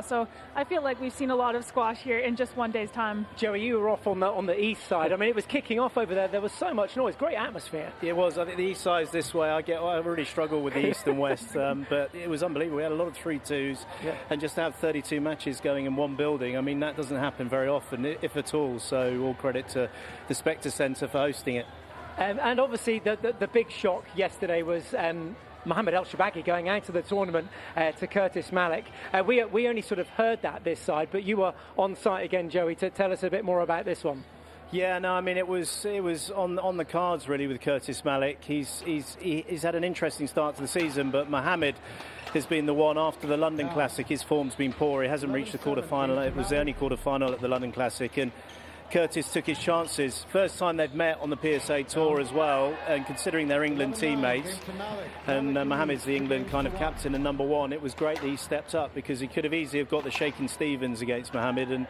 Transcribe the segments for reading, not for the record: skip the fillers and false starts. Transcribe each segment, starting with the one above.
So I feel like we've seen a lot of squash here in just one day's time. Joey, you were off on the east side. I mean, it was kicking off over there. There was so much noise. Great atmosphere. It was. I think the east side's this way. I really struggle with the east and west, but it was unbelievable. We had a lot of 3-2s, and just to have 32 matches going in one building, I mean, that doesn't happen very often, if at all. So all credit to the Specter Centre for hosting it. And obviously, the big shock yesterday was Mohammed ElShorbagy going out of the tournament to Curtis Malik. We only sort of heard that this side, but you were on site again, Joey, to tell us a bit more about this one. Yeah, no, I mean, it was on the cards really with Curtis Malik. He's had an interesting start to the season, but Mohammed has been the one after the London Classic. His form's been poor. He hasn't reached the quarter-final. It was the only quarter-final at the London Classic, and Curtis took his chances. First time they've met on the PSA Tour as well, and considering they're England teammates, and Mohammed's the England kind of captain and number one, it was great that he stepped up, because he could have easily have got the shaking Stevens against Mohammed and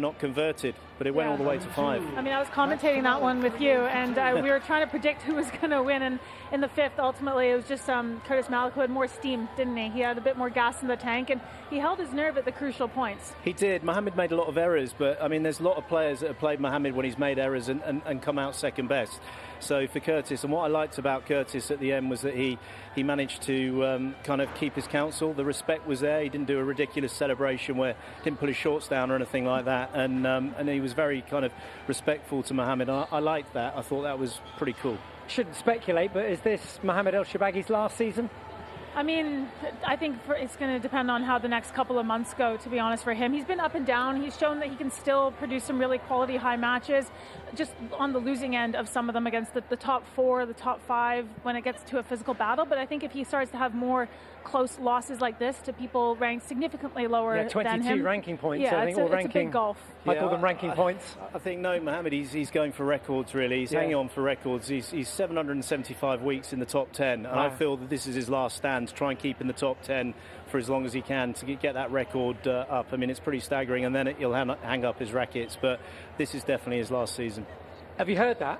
not converted, but it went all the way to 5. I mean, I was commentating that one with you, and we were trying to predict who was going to win, and in the 5th, ultimately, it was just Curtis Malik who had more steam, didn't he? He had a bit more gas in the tank, and he held his nerve at the crucial points. He did. Mohammed made a lot of errors, but, I mean, there's a lot of players that have played Mohammed when he's made errors and come out second best. So for Curtis, and what I liked about Curtis at the end was that he managed to kind of keep his counsel. The respect was there. He didn't do a ridiculous celebration where he didn't put his shorts down or anything like that, and he was very kind of respectful to Mohammed. I liked that. I thought that was pretty cool. Shouldn't speculate, but is this Mohammed ElShorbagy's last season? I mean, I think it's going to depend on how the next couple of months go, to be honest, for him. He's been up and down. He's shown that he can still produce some really quality high matches, just on the losing end of some of them against the top 4, the top 5, when it gets to a physical battle. But I think if he starts to have more close losses like this to people ranked significantly lower than him. 22 ranking points. Yeah, I think it's a big gulf. I call them ranking points. I think, no, Mohammed, he's going for records, really. He's hanging on for records. He's 775 weeks in the top 10, and I feel that this is his last stand to try and keep in the top 10 for as long as he can to get that record up. I mean, it's pretty staggering, and then he'll hang up his rackets, but this is definitely his last season. Have you heard that?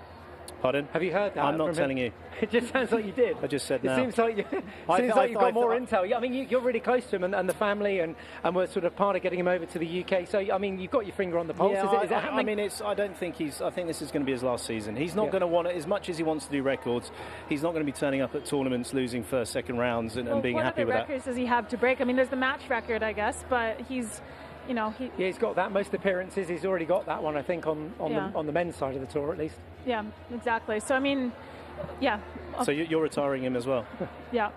Pardon? Have you heard that? I'm not telling you. It just sounds like you did. I just said no. It seems like you've got more intel. I mean, you're really close to him and the family, and we're sort of part of getting him over to the UK. So, I mean, you've got your finger on the pulse. Yeah, is it happening? I mean, I don't think I think this is going to be his last season. He's not going to want it as much as he wants to do records. He's not going to be turning up at tournaments, losing first, second rounds, and being happy with that. What other records does he have to break? I mean, there's the match record, I guess, but he's... he's got that. Most appearances, he's already got that one, I think, on the men's side of the tour, at least. Yeah, exactly. So, I mean, yeah. So you're retiring him as well? Yeah.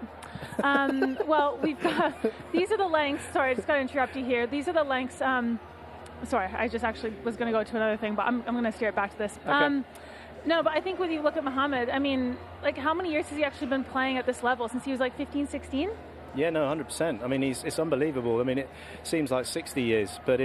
Well, we've got... These are the lengths... Sorry, I just got to interrupt you here. These are the lengths... sorry, I just actually was going to go to another thing, but I'm going to steer it back to this. Okay. No, but I think when you look at Mohammed, I mean, like, how many years has he actually been playing at this level? Since he was, like, 15, 16? Yeah, no, 100%. I mean, it's unbelievable. I mean, it seems like 60 years, but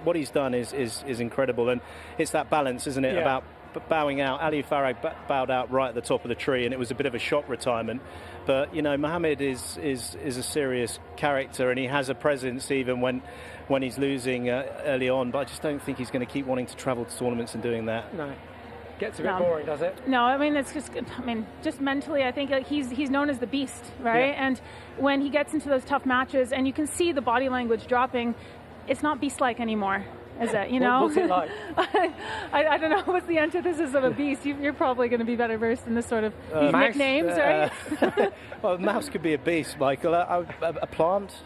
what he's done is incredible, and it's that balance, isn't it, about bowing out. Ali Farag bowed out right at the top of the tree, and it was a bit of a shock retirement. But, Mohammed is a serious character, and he has a presence even when he's losing early on, but I just don't think he's going to keep wanting to travel to tournaments and doing that. No. Gets a bit boring, does it? No, I mean, it's just, just mentally, I think he's known as the beast, right? Yeah. And when he gets into those tough matches, and you can see the body language dropping, it's not beast-like anymore, is it? What's it like? I don't know. What's the antithesis of a beast? You're probably going to be better versed in this sort of these mouse, nicknames, right? Well, a mouse could be a beast, Michael. A plant?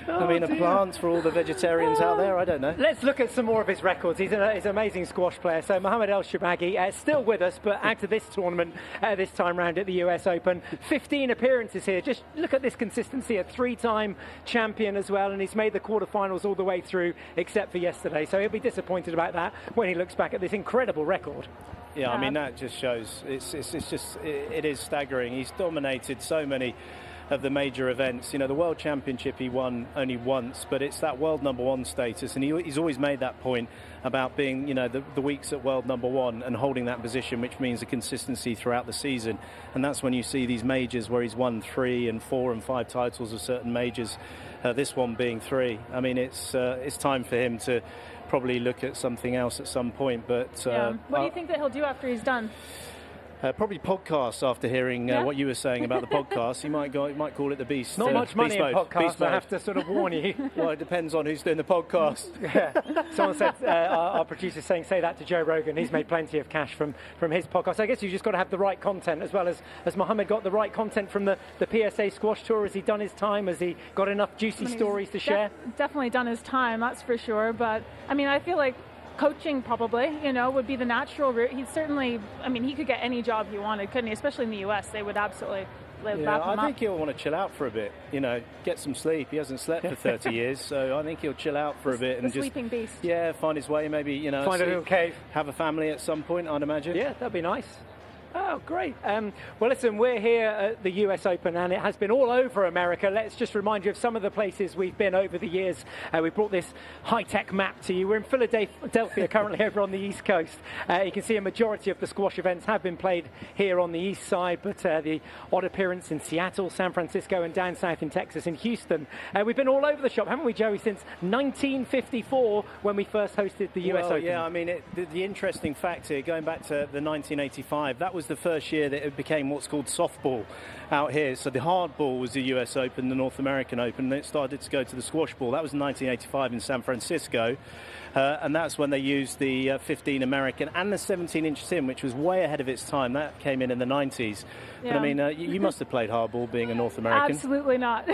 I mean, a plant for all the vegetarians out there, I don't know. Let's look at some more of his records. He's an amazing squash player. So Mohammed ElShorbagy, still with us, but out of this tournament this time round at the US Open. 15 appearances here. Just look at this consistency. A 3-time champion as well, and he's made the quarterfinals all the way through, except for yesterday. So he'll be disappointed about that when he looks back at this incredible record. Yeah, I mean, that just shows it is staggering. He's dominated so many of the major events. The World Championship he won only once, but it's that world number one status, and he's always made that point about being, the weeks at world number one and holding that position, which means the consistency throughout the season. And that's when you see these majors where he's won 3 and 4 and 5 titles of certain majors, this one being 3. I mean, it's time for him to probably look at something else at some point, but what do you think that he'll do after he's done? Probably podcast after hearing what you were saying about the podcast. You might call it the Beast. Not much money in podcasts, I have to sort of warn you. Well, it depends on who's doing the podcast. Yeah. Someone said, our producer's saying, say that to Joe Rogan. He's made plenty of cash from his podcast. I guess you just got to have the right content, as well as Mohammed got the right content from the PSA Squash Tour. Has he done his time? Has he got enough juicy stories to share? Definitely done his time, that's for sure. But, I mean, I feel like coaching probably, would be the natural route. He's certainly, he could get any job he wanted, couldn't he? Especially in the US, they would absolutely lap him up. I think he'll want to chill out for a bit, get some sleep. He hasn't slept for 30 years, so I think he'll chill out for a bit and just sleeping beast. Yeah, find his way, maybe, find a little cave. Have a family at some point, I'd imagine. Yeah, that'd be nice. Oh, great. Well, listen, we're here at the US Open, and it has been all over America. Let's just remind you of some of the places we've been over the years. We brought this high-tech map to you. We're in Philadelphia, currently over on the East Coast. You can see a majority of the squash events have been played here on the East side, but the odd appearance in Seattle, San Francisco, and down south in Texas, in Houston. We've been all over the shop, haven't we, Joey, since 1954, when we first hosted the US Open? Yeah, the interesting fact here, going back to the 1985, that was the first year that it became what's called softball out here. So the hard ball was the US Open, the North American Open, and then it started to go to the squash ball. That was 1985 in San Francisco, and that's when they used the 15 American and the 17-inch sim, which was way ahead of its time. That came in the 90s. Yeah. But you must have played hardball being a North American. Absolutely not.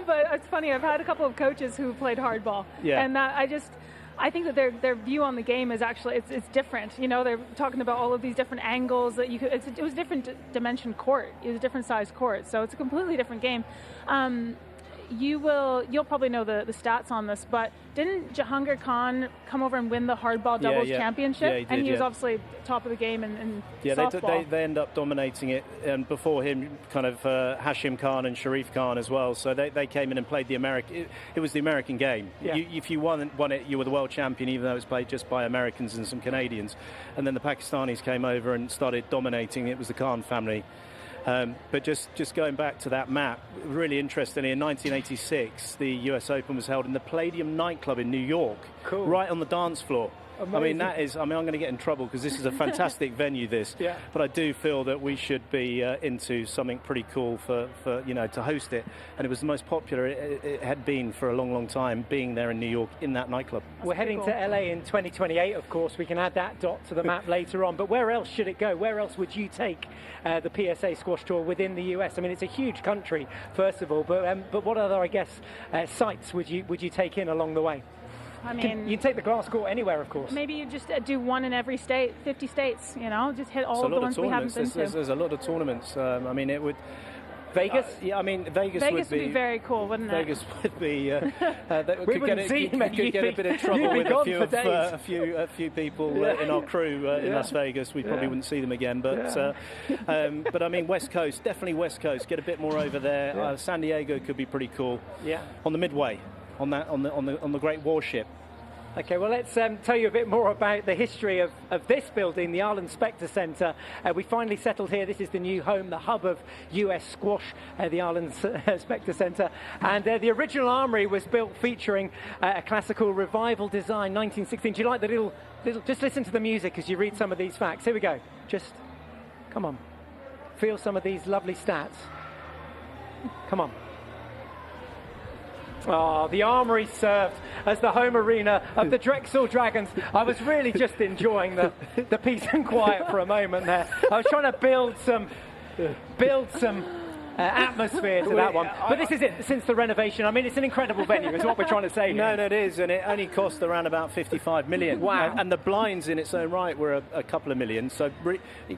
But it's funny, I've had a couple of coaches who played hardball, and I think that their view on the game is actually it's different. They're talking about all of these different angles that you could. It was a different dimension court. It was a different size court, so it's a completely different game. You'll probably know the stats on this, but didn't Jahangir Khan come over and win the hardball doubles championship? Yeah, he did, and he was obviously top of the game in softball. They end up dominating it, and before him, kind of Hashim Khan and Sharif Khan as well. So they came in and played the American. It was the American game. Yeah. If you won it, you were the world champion, even though it was played just by Americans and some Canadians. And then the Pakistanis came over and started dominating. It was the Khan family. But just going back to that map, really interestingly, in 1986, the US Open was held in the Palladium nightclub in New York, right on the dance floor. Amazing. I'm going to get in trouble because this is a fantastic venue, Yeah. But I do feel that we should be into something pretty cool for to host it. And it was the most popular it had been for a long, long time, being there in New York in that nightclub. We're heading to LA in 2028, of course. We can add that dot to the map later on. But where else should it go? Where else would you take the PSA Squash Tour within the US? It's a huge country, first of all. But what other, sites would you take in along the way? You can take the glass court anywhere, of course. Maybe you just do one in every state, 50 states, just hit all of the ones we haven't been to. There's a lot of tournaments. It would... Vegas? Vegas would be very cool, wouldn't it? Vegas would be... we wouldn't see you, mate. Could get a bit of trouble with a few people in our crew in Las Vegas. We probably wouldn't see them again. But West Coast, definitely West Coast. Get a bit more over there. Yeah. San Diego could be pretty cool. Yeah. On the Midway, on the Great Warship. Okay, well, let's tell you a bit more about the history of this building, the Arlen Specter Centre. We finally settled here. This is the new home, the hub of US squash, the Arlen Specter Centre. And the original armory was built featuring a classical revival design, 1916. Do you like the little... Just listen to the music as you read some of these facts. Here we go. Just, come on. Feel some of these lovely stats. Come on. Oh, the Armory served as the home arena of the Drexel Dragons. I was really just enjoying the peace and quiet for a moment there. I was trying to build some atmosphere to that one. But this is it, since the renovation. It's an incredible venue, is what we're trying to say here. No, it is, and it only cost around about 55 million. Wow. And the blinds in its own right were a couple of million, so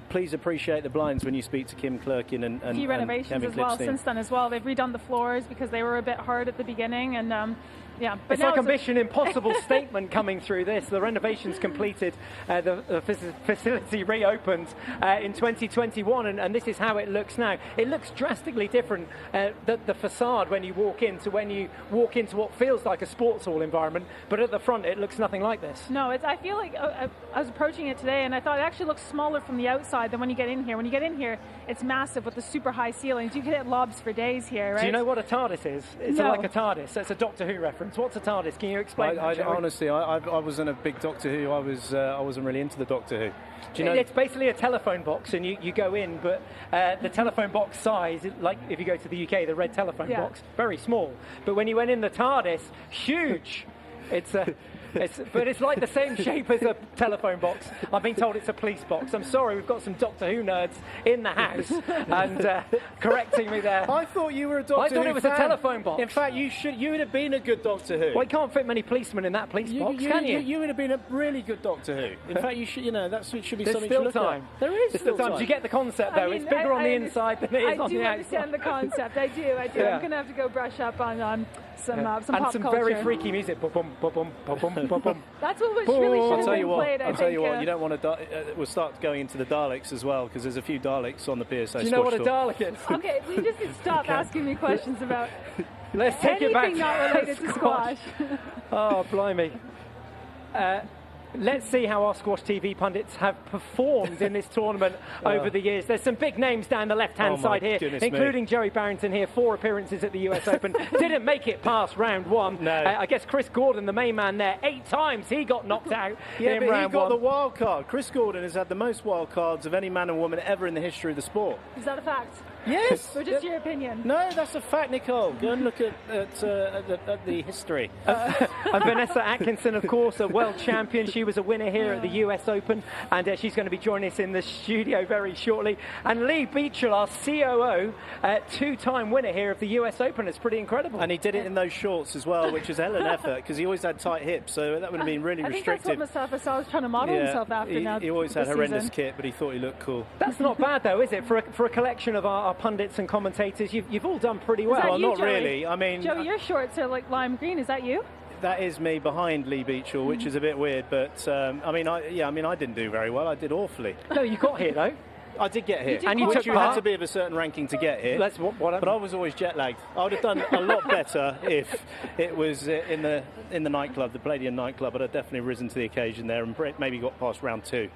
please appreciate the blinds when you speak to Kim Clerkin and a few renovations Kevin as well Clipstein. Since then as well. They've redone the floors because they were a bit hard at the beginning, and but it's like a Mission Impossible statement coming through this. The renovations completed, the facility reopened in 2021, and this is how it looks now. It looks drastically different, the facade when you walk in to when you walk into what feels like a sports hall environment, but at the front it looks nothing like this. No, I feel like I was approaching it today, and I thought it actually looks smaller from the outside than when you get in here. When you get in here, it's massive with the super high ceilings. You can hit lobs for days here, right? Do you know what a TARDIS is? It's like a TARDIS. It's a Doctor Who reference. What's a TARDIS? Can you explain? Honestly, I wasn't a big Doctor Who. I wasn't really into the Doctor Who. Do you know? It's basically a telephone box, and you go in, but the telephone box size, like if you go to the UK, the red telephone box, very small. But when you went in the TARDIS, huge. But it's like the same shape as a telephone box. I've been told it's a police box. I'm sorry, we've got some Doctor Who nerds in the house and correcting me there. I thought you were a Doctor Who I thought it was fan. a telephone box. In fact, you would have been a good Doctor Who. Well, you can't fit many policemen in that police box, can you? You would have been a really good Doctor Who. In fact, you should. That should be There's something still to look time. at. There is still time. You get the concept, though. It's bigger on the inside than it is on the outside. I do understand the concept. I do. Yeah. I'm going to have to go brush up on some pop culture. And some very freaky music. Bum, bum, bum, bum, bum, bum, bum. That's what really should have been played, I'll tell you what, you don't want to... we'll start going into the Daleks as well, because there's a few Daleks on the PSA. Do you know what a Dalek is? Okay, we just need to stop asking me questions about Let's take it back anything not related to squash. Oh, blimey. Let's see how our Squash TV pundits have performed in this tournament over the years. There's some big names down the left-hand side here, including Joey Barrington here, 4 appearances at the US Open. Didn't make it past round 1. No. I guess Chris Gordon, the main man there, 8 times he got knocked out in but round he got 1. the wild card. Chris Gordon has had the most wild cards of any man and woman ever in the history of the sport. Is that a fact? Yes. Or just your opinion? No, that's a fact, Nicole. Go and look at the history. And Vanessa Atkinson, of course, a world champion. She was a winner here at the US Open, and she's going to be joining us in the studio very shortly. And Lee Beechell, our COO, 2-time winner here of the US Open. It's pretty incredible. And he did it in those shorts as well, which was a hell of an effort, because he always had tight hips, so that would have been really restrictive. I think that's what Asal was trying to model himself after now. He always had horrendous kit, but he thought he looked cool. That's not bad, though, is it? For a collection of our pundits and commentators, you've all done pretty well. Well, not Joey? really. I mean, Joey, your shorts are like lime green. Is that you? That is me behind Lee Beechell, which is a bit weird. But I didn't do very well. I did awfully. No, you got here though. I did get here, and you had to be of a certain ranking to get here. But I was always jet lagged. I would have done a lot better if it was in the nightclub, the Palladium nightclub. I'd have definitely risen to the occasion there and maybe got past round 2.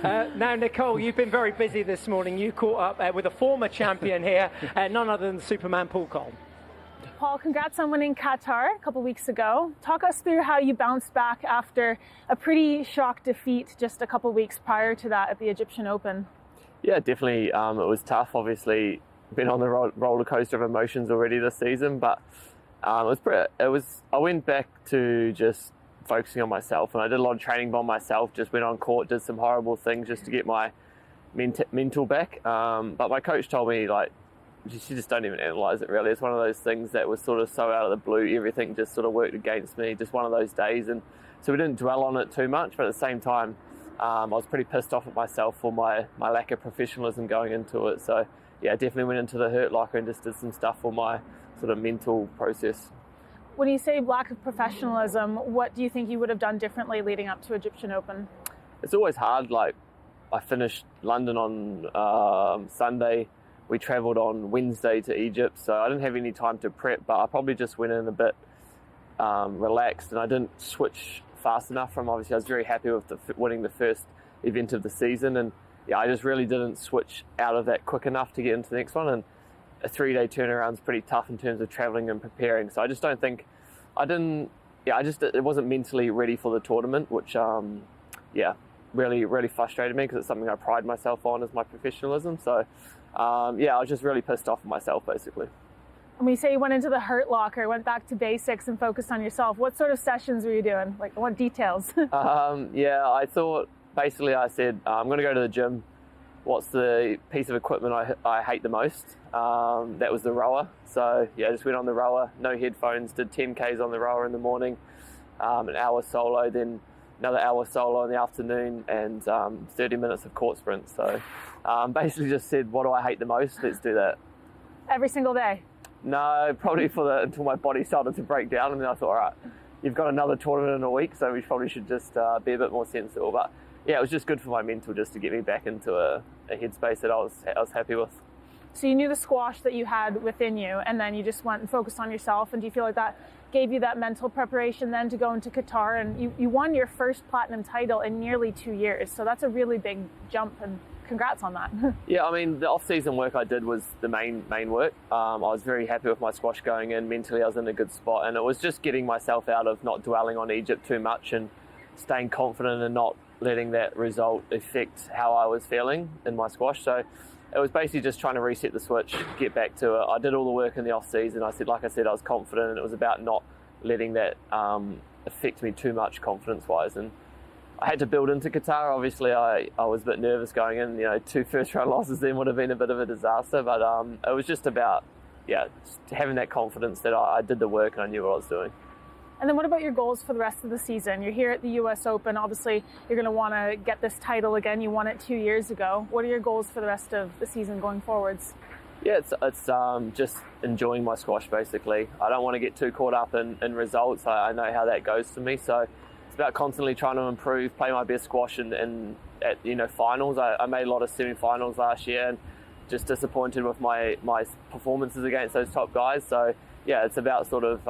Now, Nicole, you've been very busy this morning. You caught up with a former champion here, none other than Superman Paul Coll. Paul, congrats on winning Qatar a couple weeks ago. Talk us through how you bounced back after a pretty shock defeat just a couple weeks prior to that at the Egyptian Open. Yeah, definitely. It was tough. Obviously, been on the roller coaster of emotions already this season, but I went back to just focusing on myself, and I did a lot of training by myself. Just went on court, did some horrible things just to get my mental back. But my coach told me, like, you just don't even analyse it really. It's one of those things that was sort of so out of the blue. Everything just sort of worked against me. Just one of those days, and so we didn't dwell on it too much. But at the same time, I was pretty pissed off at myself for my lack of professionalism going into it. So yeah, definitely went into the hurt locker and just did some stuff for my sort of mental process. When you say lack of professionalism, what do you think you would have done differently leading up to Egyptian Open? It's always hard. Like, I finished London on Sunday. We travelled on Wednesday to Egypt, so I didn't have any time to prep, but I probably just went in a bit relaxed, and I didn't switch fast enough from, obviously I was very happy with winning the first event of the season, and yeah, I just really didn't switch out of that quick enough to get into the next one, and a 3-day turnaround is pretty tough in terms of travelling and preparing, so I just don't think, it wasn't mentally ready for the tournament, which really frustrated me, because it's something I pride myself on as my professionalism, so I was just really pissed off at myself, basically. And when you say you went into the hurt locker, went back to basics and focused on yourself, what sort of sessions were you doing? Like, I want details. I thought, basically I said, I'm going to go to the gym. What's the piece of equipment I hate the most? That was the rower. So yeah, just went on the rower, no headphones, did 10Ks on the rower in the morning, an hour solo, then another hour solo in the afternoon, and 30 minutes of court sprints. So basically just said, what do I hate the most? Let's do that. Every single day? No, probably until my body started to break down, and then I thought, all right, you've got another tournament in a week, so we probably should just be a bit more sensible. But yeah, it was just good for my mental, just to get me back into a headspace that I was happy with. So you knew the squash that you had within you, and then you just went and focused on yourself. And do you feel like that gave you that mental preparation then to go into Qatar? And you won your first platinum title in nearly 2 years. So that's a really big jump, and congrats on that. Yeah, I mean, the off-season work I did was the main work. I was very happy with my squash going in. Mentally, I was in a good spot. And it was just getting myself out of not dwelling on Egypt too much and staying confident and not letting that result affect how I was feeling in my squash. So it was basically just trying to reset the switch, get back to it. I did all the work in the off-season. Like I said, I was confident, and it was about not letting that affect me too much confidence-wise. And I had to build into Qatar. Obviously, I was a bit nervous going in. 2 first-round losses then would have been a bit of a disaster. But it was just about, just having that confidence that I did the work and I knew what I was doing. And then what about your goals for the rest of the season? You're here at the US Open. Obviously, you're going to want to get this title again. You won it 2 years ago. What are your goals for the rest of the season going forwards? Yeah, it's just enjoying my squash, basically. I don't want to get too caught up in results. I know how that goes to me. So it's about constantly trying to improve, play my best squash at finals. I made a lot of semi-finals last year, and just disappointed with my performances against those top guys. So yeah, it's about sort of,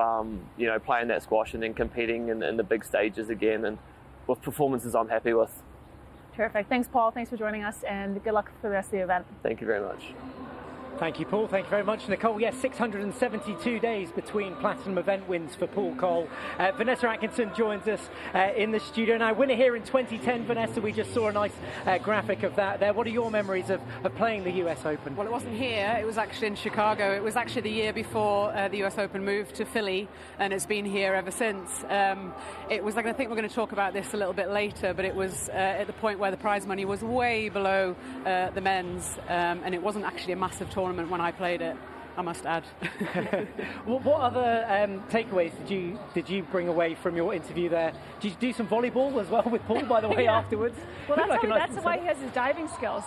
playing that squash and then competing in the big stages again, and with performances I'm happy with. Terrific. Thanks, Paul. Thanks for joining us, and good luck for the rest of the event. Thank you very much. Thank you, Paul. Thank you very much, Nicole. Yes, 672 days between platinum event wins for Paul Coll. Vanessa Atkinson joins us in the studio now. Winner here in 2010, Vanessa. We just saw a nice graphic of that there. What are your memories of playing the US Open? Well, it wasn't here. It was actually in Chicago. It was actually the year before the US Open moved to Philly, and it's been here ever since. It was like, I think we're going to talk about this a little bit later, but it was at the point where the prize money was way below the men's, and it wasn't actually a massive tournament when I played it, I must add. What other takeaways did you bring away from your interview there? Did you do some volleyball as well with Paul, by the way, afterwards? Well, that's why he has his diving skills.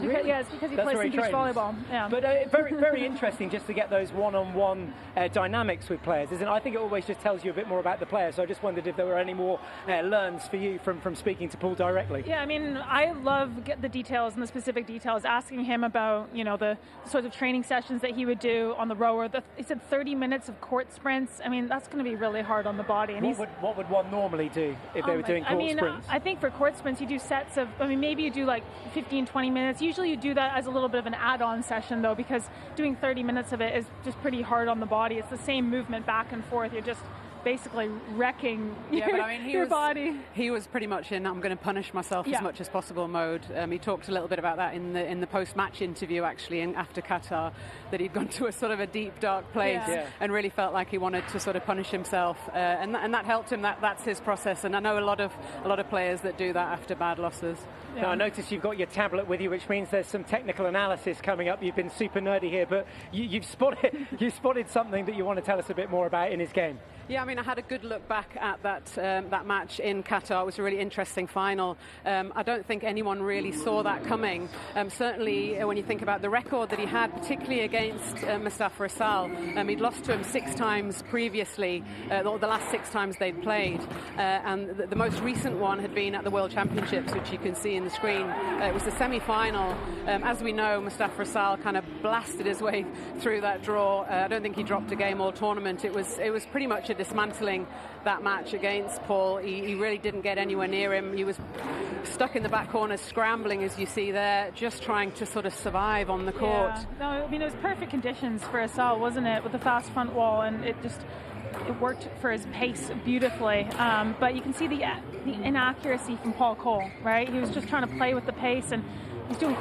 Really? Yeah, it's because he plays some beach volleyball. Yeah. But very, very interesting just to get those one-on-one dynamics with players, isn't it? I think it always just tells you a bit more about the player. So I just wondered if there were any more learns for you from speaking to Paul directly. Yeah, I mean, I love the details and the specific details, asking him about, the sorts of training sessions that he would do on the rower. He said 30 minutes of court sprints. I mean, that's going to be really hard on the body. And what would one normally do if they were doing court sprints? I think for court sprints, you do sets of, maybe you do like 15, 20 minutes. Usually you do that as a little bit of an add-on session, though, because doing 30 minutes of it is just pretty hard on the body. It's the same movement back and forth. You're just basically wrecking your body. He was pretty much in I'm going to punish myself as much as possible mode. He talked a little bit about that in the post-match interview, actually, after Qatar, that he'd gone to a sort of a deep, dark place and really felt like he wanted to sort of punish himself, and that helped him. That's his process, and I know a lot of players that do that after bad losses. Yeah. Now, I noticed you've got your tablet with you, which means there's some technical analysis coming up. You've been super nerdy here, but you've spotted something that you want to tell us a bit more about in his game. Yeah, I mean, I had a good look back at that match in Qatar. It was a really interesting final. I don't think anyone really saw that coming. Certainly, when you think about the record that he had, particularly against Mustafa Asal, he'd lost to him 6 times previously, the last 6 times they'd played. And the most recent one had been at the World Championships, which you can see in the screen. It was the semi-final. As we know, Mustafa Asal kind of blasted his way through that draw. I don't think he dropped a game all tournament. It was pretty much a dismantling that match against Paul. He really didn't get anywhere near him. He was stuck in the back corner, scrambling, as you see there, just trying to sort of survive on the court. Yeah. No, I mean, it was perfect conditions for Asal, wasn't it, with the fast front wall, and it worked for his pace beautifully. But you can see the inaccuracy from Paul Coll, right? He was just trying to play with the pace, and he's doing,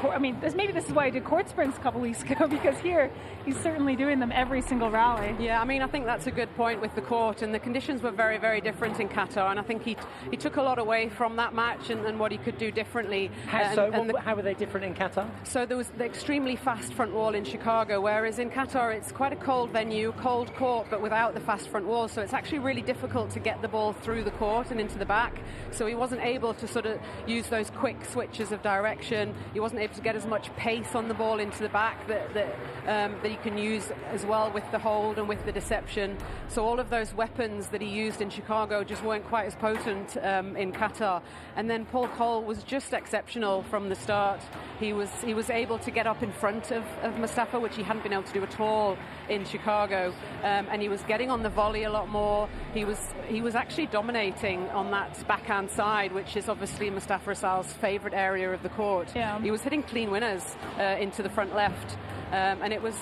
maybe this is why he did court sprints a couple weeks ago, because here he's certainly doing them every single rally. Yeah, I mean, I think that's a good point with the court, and the conditions were very, very different in Qatar, and I think he took a lot away from that match and what he could do differently. How were they different in Qatar? So there was the extremely fast front wall in Chicago, whereas in Qatar it's quite a cold venue, cold court, but without the fast front wall, so it's actually really difficult to get the ball through the court and into the back, so he wasn't able to sort of use those quick switches of direction. He wasn't able to get as much pace on the ball into the back that he can use as well with the hold and with the deception. So all of those weapons that he used in Chicago just weren't quite as potent in Qatar. And then Paul Coll was just exceptional from the start. He was able to get up in front of Mustafa, which he hadn't been able to do at all in Chicago, and he was getting on the volley a lot more. He was actually dominating on that backhand side, which is obviously Mustafa Asal's favourite area of the court. Yeah. He was hitting clean winners into the front left. And it was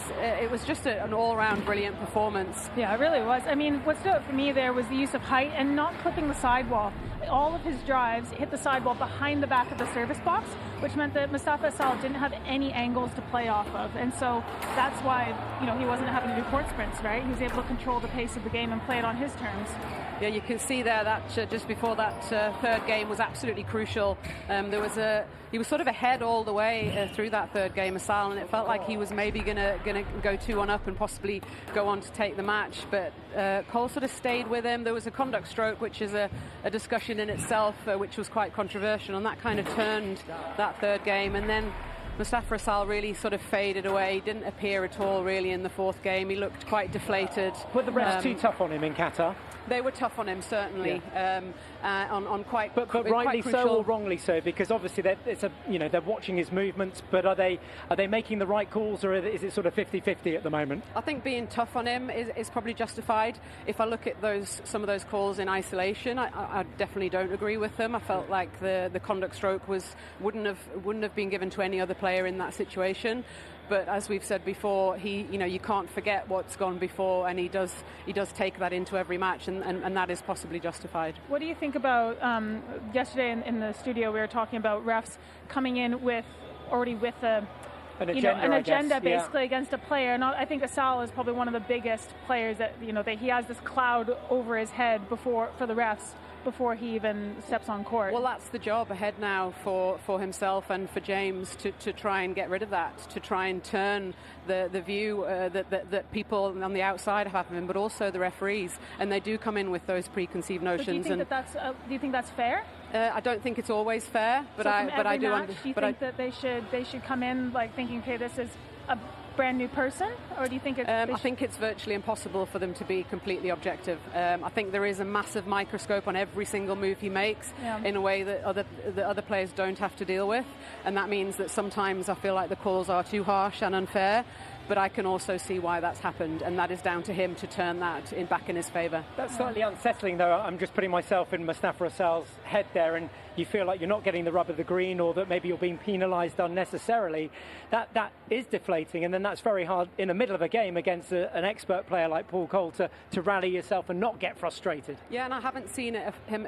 just an all-round brilliant performance. Yeah, it really was. I mean, what stood out for me there was the use of height and not clipping the sidewall. All of his drives hit the sidewall behind the back of the service box, which meant that Mustafa Asal didn't have any angles to play off of. And so that's why, he wasn't having to do court sprints, right? He was able to control the pace of the game and play it on his terms. Yeah, you can see there that just before that third game was absolutely crucial. He was sort of ahead all the way through that third game, Asal, and it felt like he was maybe going to go 2-1 up and possibly go on to take the match. But Coll sort of stayed with him. There was a conduct stroke, which is a discussion in itself, which was quite controversial, and that kind of turned that third game. And then Mustafa Asal really sort of faded away. He didn't appear at all really in the fourth game. He looked quite deflated. Were the refs too tough on him in Qatar? They were tough on him, certainly. Yeah. On quite, but rightly quite so or wrongly so, because obviously they're watching his movements. But are they making the right calls, or is it sort of 50-50 at the moment? I think being tough on him is probably justified. If I look at some of those calls in isolation, I definitely don't agree with them. I felt like the conduct stroke wouldn't have been given to any other player in that situation. But as we've said before, you can't forget what's gone before, and he does take that into every match, and that is possibly justified. What do you think about yesterday in the studio? We were talking about refs coming in already with an agenda basically against a player. And I think Asal is probably one of the biggest players that that he has this cloud over his head for the refs before he even steps on court. Well, that's the job ahead now for himself and for James to try and get rid of that, to try and turn the view that people on the outside have of him, but also the referees, and they do come in with those preconceived notions. Do you think that's fair? I don't think it's always fair, but I do. Do you think that they should come in like thinking, okay, this is a brand new person, or do you think I think it's virtually impossible for them to be completely objective. I think there is a massive microscope on every single move he makes in a way that other players don't have to deal with, and that means that sometimes I feel like the calls are too harsh and unfair. But I can also see why that's happened, and that is down to him to turn that back in his favour. That's slightly unsettling, though. I'm just putting myself in Mustafa Asal's head there, and you feel like you're not getting the rub of the green, or that maybe you're being penalised unnecessarily. That is deflating, and then that's very hard in the middle of a game against an expert player like Paul Coll to rally yourself and not get frustrated. Yeah, and I haven't seen him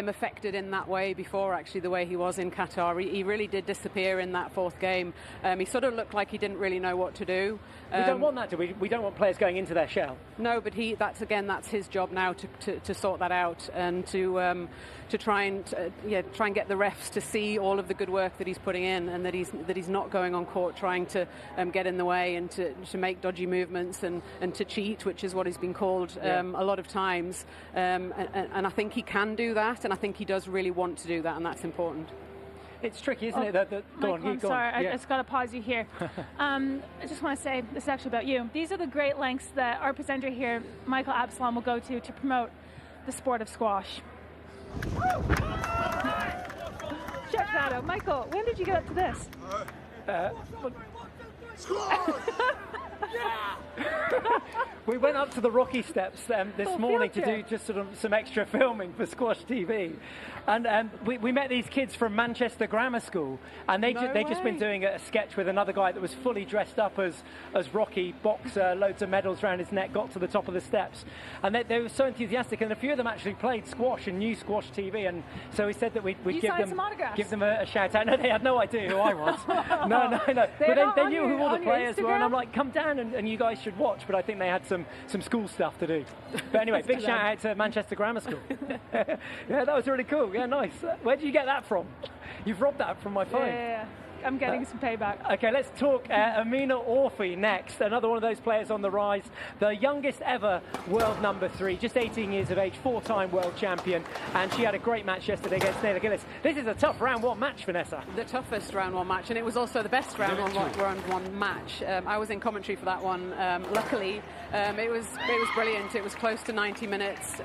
affected in that way before, actually, the way he was in Qatar. He really did disappear in that fourth game. He sort of looked like he didn't really know what to do. We don't want that, do we? We don't want players going into their shell. No, but that's his job now to sort that out, and to try and get the refs to see all of the good work that he's putting in, and that he's not going on court trying to get in the way and to make dodgy movements and to cheat, which is what he's been called a lot of times. And I think he can do that, and I think he does really want to do that, and that's important. It's tricky, isn't it? Go on. I'm sorry, I just got to pause you here. I just want to say, this is actually about you. These are the great lengths that our presenter here, Michael Absalom, will go to promote the sport of squash. Check that out. Michael, when did you get up to this? We went up to the Rocky Steps this morning to do just sort of some extra filming for SQUASHTV, and we met these kids from Manchester Grammar School, and they'd just been doing a sketch with another guy that was fully dressed up as Rocky, boxer, loads of medals around his neck, got to the top of the steps, and they were so enthusiastic, and a few of them actually played squash and knew SQUASHTV, and so we said that we'd give them a shout out. No, they had no idea who I was. no. But they knew who all the players were, and I'm like, come down and you guys should watch. But I think they had some school stuff to do. But anyway, big shout out to Manchester Grammar School. Yeah, that was really cool. Yeah, nice. Where did you get that from? You've robbed that from my phone. Yeah. I'm getting some payback. Okay, let's talk Amina Orfi next. Another one of those players on the rise. The youngest ever world number 3, just 18 years of age, 4-time world champion. And she had a great match yesterday against Naylor Gillis. This is a tough round 1 match, Vanessa. The toughest round 1 match, and it was also the best round 1 match. I was in commentary for that one. Luckily, it was brilliant. It was close to 90 minutes.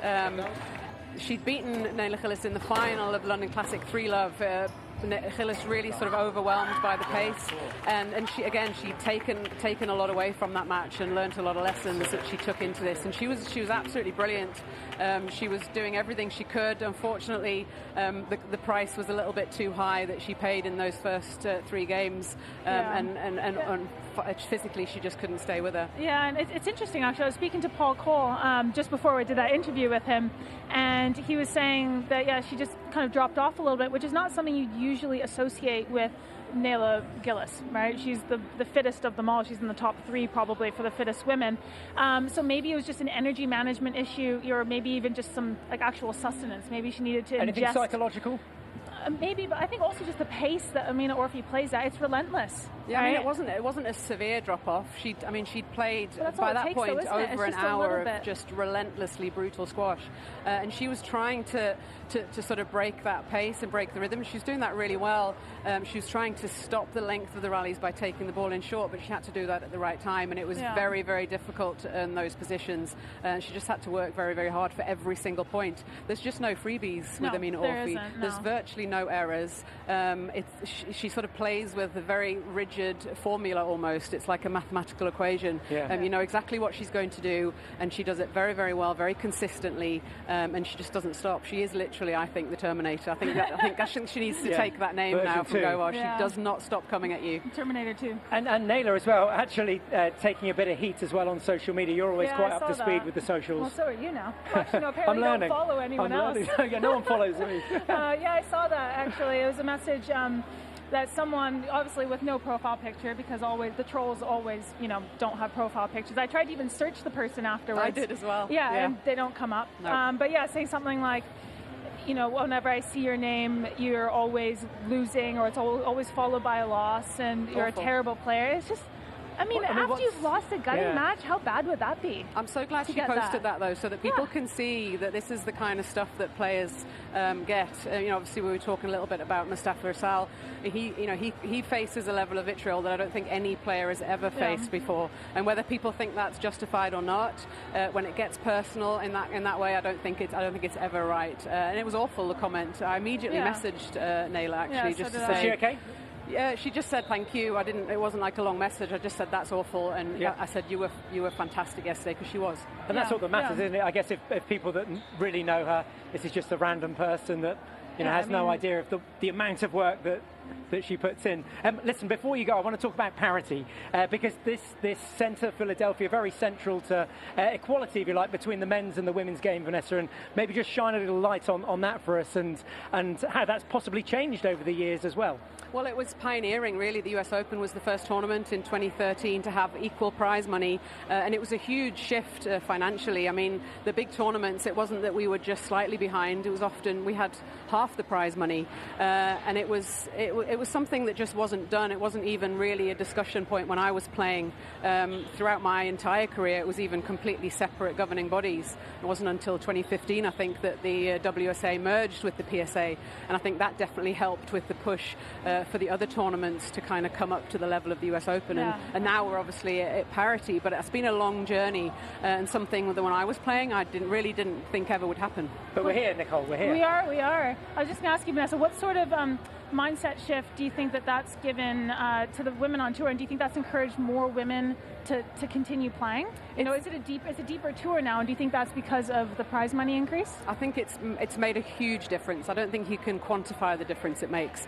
She'd beaten Naylor Gillis in the final of the London Classic 3-Love. Gillis really sort of overwhelmed by the pace, and she'd taken a lot away from that match and learnt a lot of lessons that she took into this, and she was absolutely brilliant. She was doing everything she could. Unfortunately, the price was a little bit too high that she paid in those first 3 games, and physically she just couldn't stay with her. Yeah, and it's interesting actually. I was speaking to Paul Coll just before we did that interview with him, and he was saying that she just kind of dropped off a little bit, which is not something you'd usually associate with Naylor Gillis, right? She's the fittest of them all. She's in the top 3 probably for the fittest women. So maybe it was just an energy management issue, or maybe even just some like actual sustenance. Maybe she needed to Anything ingest. Psychological? Maybe, but I think also just the pace that Amina Orfi plays at. It's relentless. Yeah, right? I mean, it wasn't a severe drop off. She'd played by that point over an hour of just relentlessly brutal squash, and she was trying to sort of break that pace and break the rhythm. She was doing that really well. She was trying to stop the length of the rallies by taking the ball in short, but she had to do that at the right time, and it was very, very difficult to earn those positions. She just had to work very, very hard for every single point. There's just no freebies with Amina Orfi. There's virtually no errors. She sort of plays with a very rigid formula almost. It's like a mathematical equation. You know exactly what she's going to do, and she does it very, very well, very consistently, and she just doesn't stop. She is literally, I think, the Terminator. I think she needs to take that name now from go on. She does not stop coming at you. Terminator 2. And Naylor as well, actually taking a bit of heat as well on social media. You're always quite up to speed with the socials. Well, so are you now. Actually, no, apparently I'm learning. Don't follow anyone else. No one follows me. I saw that actually. It was a message that someone, obviously with no profile picture, because always the trolls always, don't have profile pictures. I tried to even search the person afterwards. I did as well. Yeah, and they don't come up. No. But saying something like, whenever I see your name, you're always losing, or it's always followed by a loss, and you're a terrible player. It's just, after you've lost a gutting match, how bad would that be? I'm so glad she posted that though, so that people can see that this is the kind of stuff that players get. Obviously we were talking a little bit about Mustafa Asal. He faces a level of vitriol that I don't think any player has ever faced before. And whether people think that's justified or not, when it gets personal in that way, I don't think it's ever right. And it was awful, the comment. I immediately messaged Naylor actually just to say. Is she okay? Yeah, she just said thank you. It wasn't like a long message. I just said that's awful, and I said you were fantastic yesterday, because she was. And that's what that matters, isn't it? I guess if people that really know her, this is just a random person that has no idea of the amount of work that she puts in. Listen, before you go, I want to talk about parity, because this centre, Philadelphia, very central to equality, if you like, between the men's and the women's game, Vanessa, and maybe just shine a little light on that for us, and how that's possibly changed over the years as well. Well, it was pioneering, really. The US Open was the first tournament in 2013 to have equal prize money, and it was a huge shift financially. I mean, the big tournaments, it wasn't that we were just slightly behind. It was often we had half the prize money, and it was something that just wasn't done. It wasn't even really a discussion point when I was playing. Throughout my entire career, it was even completely separate governing bodies. It wasn't until 2015, I think, that the WSA merged with the PSA, and I think that definitely helped with the push for the other tournaments to kind of come up to the level of the US Open. And now we're obviously at parity, but it's been a long journey, and something that when I was playing, I didn't think ever would happen. But we're here, Nicole, we're here. We are. I was just going to ask you, Vanessa, what sort of mindset shift do you think that's given to the women on tour, and do you think that's encouraged more women to continue playing? Is it a deeper tour now, and do you think that's because of the prize money increase? I think it's made a huge difference. I don't think you can quantify the difference it makes.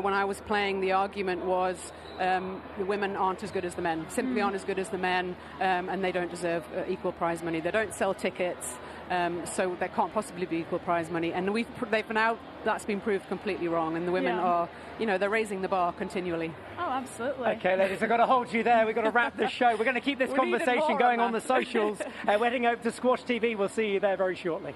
When I was playing, the argument was the women aren't as good as the men, simply aren't as good as the men, and they don't deserve equal prize money. They don't sell tickets, so there can't possibly be equal prize money. And they've now, that's been proved completely wrong, and the women are, they're raising the bar continually. Oh, absolutely. Okay, ladies, I've got to hold you there. We've got to wrap this show. We're going to keep this conversation going on the socials. We're heading over to Squash TV. We'll see you there very shortly.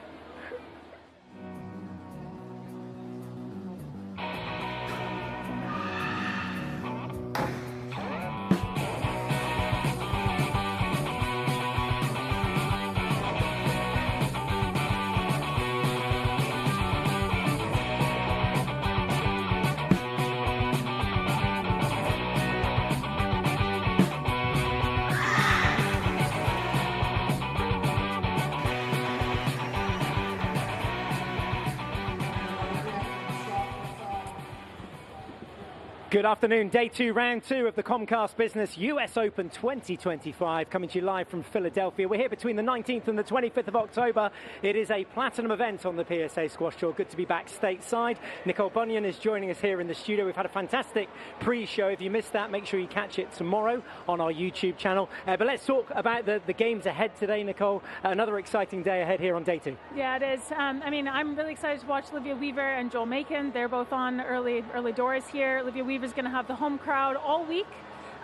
Good afternoon. Day 2, round 2 of the Comcast Business US Open 2025, coming to you live from Philadelphia. We're here between the 19th and the 25th of October. It is a platinum event on the PSA Squash Tour. Good to be back stateside. Nicole Bunyan is joining us here in the studio. We've had a fantastic pre-show. If you missed that, make sure you catch it tomorrow on our YouTube channel. But let's talk about the games ahead today, Nicole. Another exciting day ahead here on Day 2. Yeah, it is. I'm really excited to watch Olivia Weaver and Joel Macon. They're both on early doors here. Olivia Weaver is going to have the home crowd all week,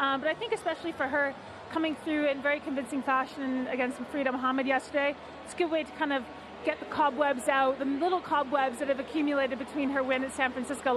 but I think especially for her coming through in very convincing fashion against Farida Muhammad yesterday, it's a good way to kind of get the cobwebs out, the little cobwebs that have accumulated between her win at San Francisco last